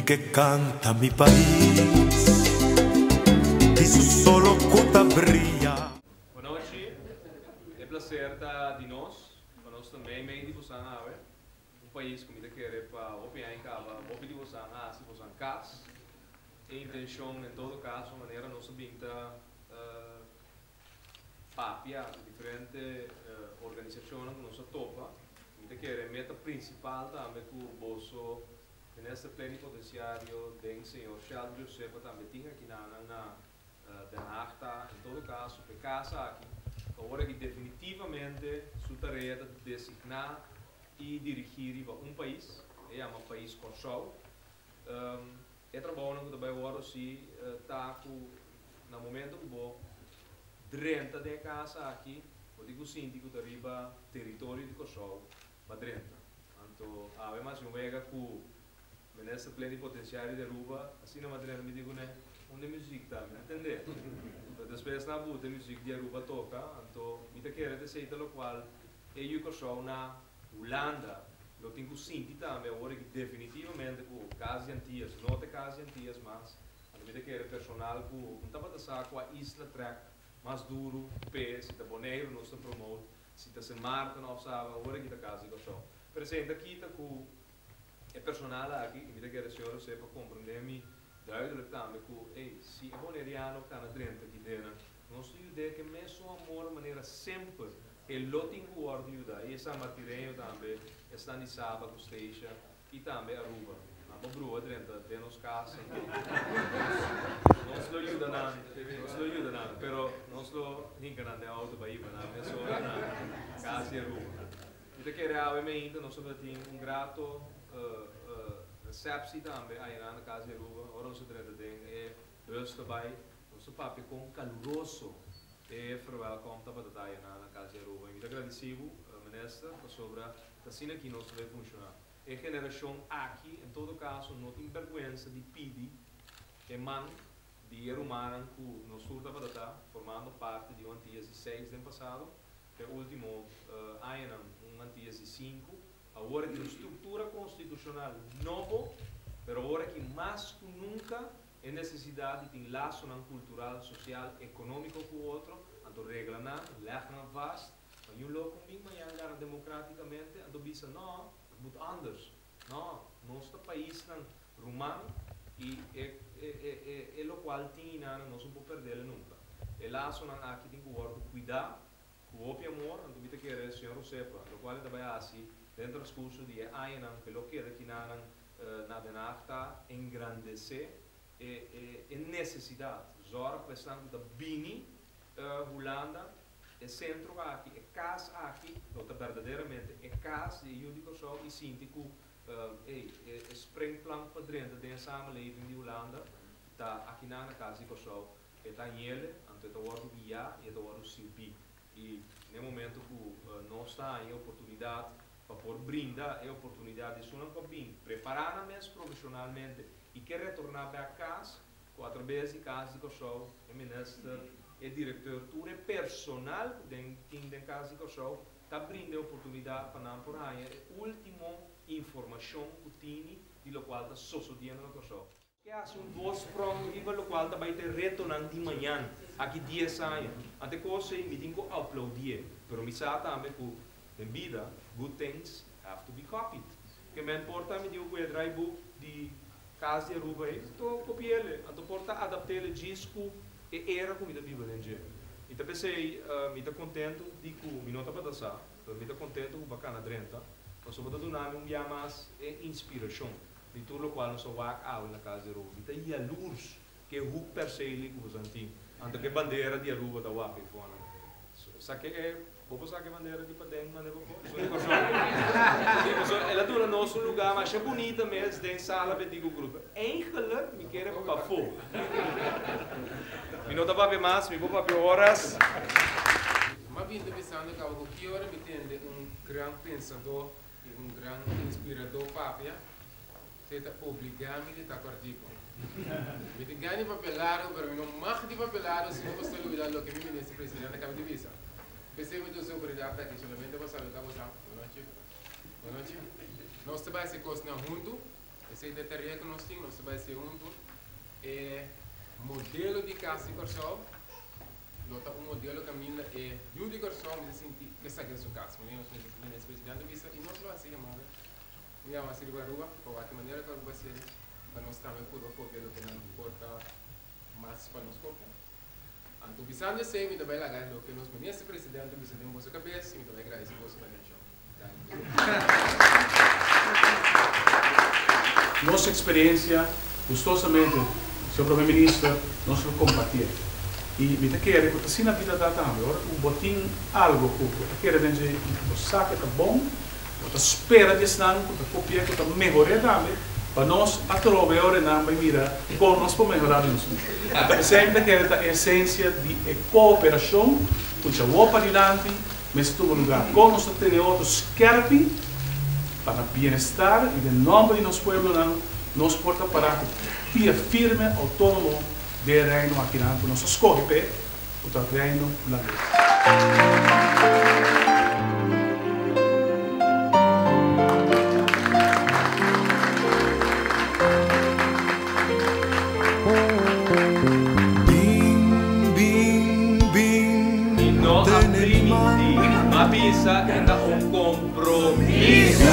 que canta mi país e su solo cota brilla. Boa noite, é prazer estar de nós, para nós também, meio de você um país que me quer para opinar em casa, opinar de você se você casa, e intenção em todo caso, maneira nós binta papia diferentes organizações que nós topa, me quer meta principal também que o bolso nesse plenipotenciário do senhor Charles José também tinha aqui na Den Haag, em todo caso, para casa aqui, agora que definitivamente sua tarefa de designar e dirigir um país, é um país com show. É trabalho que também agora se está no momento que vou dentro da casa aqui, eu digo síndico da riba território de Kosovo, para dentro. Então, há mais um vega que nessa plenipotenciário de Aruba, assim na madeira me digo né, onde a música está, entender? Depois na boa a música de Aruba toca, então me te quero dizer pelo qual eu Kosovo na Holanda, eu tenho sentido também agora que definitivamente com casas antigas, não tem casas antigas, mas me te quero personal que não estava passar com a isla track mais duro, pé, se está boneiro, não se promove, se está sem marca, não sabe, agora que está casa Kosovo. Por exemplo, aqui está com é personal aqui, que me quer a senhora sepa compreender-me duidelijk também que se é boneriano que está na dentro aqui dentro, nós temos ideia que mesmo amor de maneira sempre ele não tem o ordem de ajudar, e essa martirenho também está em Saba, Costeja e também Aruba. A brua dentro de nos casos, não se ajuda nada, não se ajuda nada, pero não se enganar de auto para ir para nada, é só na casa de Aruba. Eu quero realmente nós temos grato receptie também aí na casa de Aruba, ora nós temos é dois também, nosso papo com caloroso e verwelkom para aí na casa de Aruba. Muito agradecido, ministra, sobre a cena que nós vai funcionar. A geração aqui, em todo caso, não tem vergonha de pedir que man de Erumaran que nós estamos formando parte de um antigas de 6 do ano passado, que é o último ano, um antigas de 5, agora que a estrutura constitucional novo, mas agora que mais que nunca é necessidade de laço cultural, social, econômico com o outro, então regra na, leggen vast, mas eu logo comigo, mas democraticamente, então bisa não, muito anders. Não, nosso país é romano e é o qual tem não se pode perder nunca. E lá só aqui tem que cuidar, com o amor, então me quer o senhor sepa, o qual também assim dentro do curso de Ainan, que lo que aqui na Den Haag está engrandecer é necessidade. Zora pensando da Bini, Holanda, é centro aqui, é casa aqui, outra verdadeiramente é casa e eu digo só e sinto que é springplank para dentro da samenleving de Holanda, está aqui na casa de Kosovo, é está nele, então está o guia e está o silbi. E no momento que nós está em oportunidade para por brindar a oportunidade de não bem preparar mesmo profissionalmente e quer retornar para casa, através de casa de Kosovo, é ministro e diretor tudo é personal da casa de Kosovo, está brindando a oportunidade para não por aí a última informação que tem de lo qual está sucedendo no Kosovo. Que é um dois prongos e para o qual vai ter retornando de manhã, aqui 10 anos. Até que você me tem que aplaudir, mas me sabe também que em vida, good things have to be copied. Que me importa me digo que o drive de casa de Aruba, estou copiando ele, então porta adaptar ele disco e era como viva dentro. Então pensei, me está contente de que me não está para dançar, mas me está contente com bacana dentro. Nós vamos dar um dia mais inspiração de tudo o qual nós vamos na casa de Aruba. Então e a luz que o per se ele que você tem, antes que bandeira de Aruba da UAP fora. Sabe que vou passar que bandeira de padeng, mas não vou. Ela dura nosso lugar, mas é bonita mesmo, tem sala para digo grupo. Eigenlijk me quer para fora. Me não dá para mais, me vou para horas. Mas vindo pensando que algo que hora me tem grande pensador e grande inspirador papia, você está obrigado a estar partido. Me tem ganho papelado, mas não mais de papelado se não você olvidar o que me ministro presidente acaba de dizer. Pensei muito sobre a que solamente para saludar você. Boa noite. Boa noite. Nós trabalhamos essa coisa junto, Esse detalhe que nós temos, nós vai ser modelo de casa de corção. Modelo que ainda é de corção, mas assim, que sai da sua casa. Nós temos presidente visa e nós vamos assim, mas me ama assim para rua, por qualquer maneira que vai ser, para nós também poder cópia do que não importa mais para nós cópia. Então, visando esse, me também lagar o que nós conhece presidente, visa de nossa cabeça, me também agradecer você para a nossa experiência, gostosamente, Sr. Primeiro-Ministro, nós vamos compartilhar. E me quero que assim na vida da também, agora o botim algo que eu quero dizer, o saque está bom, eu espero de estar que eu copie que eu melhorar também, para nós atrove agora não vai mirar como nós podemos melhorar isso. Então sempre quero a essência de cooperação, com a boa adiante, mas todo lugar com nós ter outros skerpi para o bem-estar e em nome de nosso povo nós porta para pia firme, autônomo de reino aqui na nossa escolha, o reino na E nós aprendimos, a visa é um compromisso.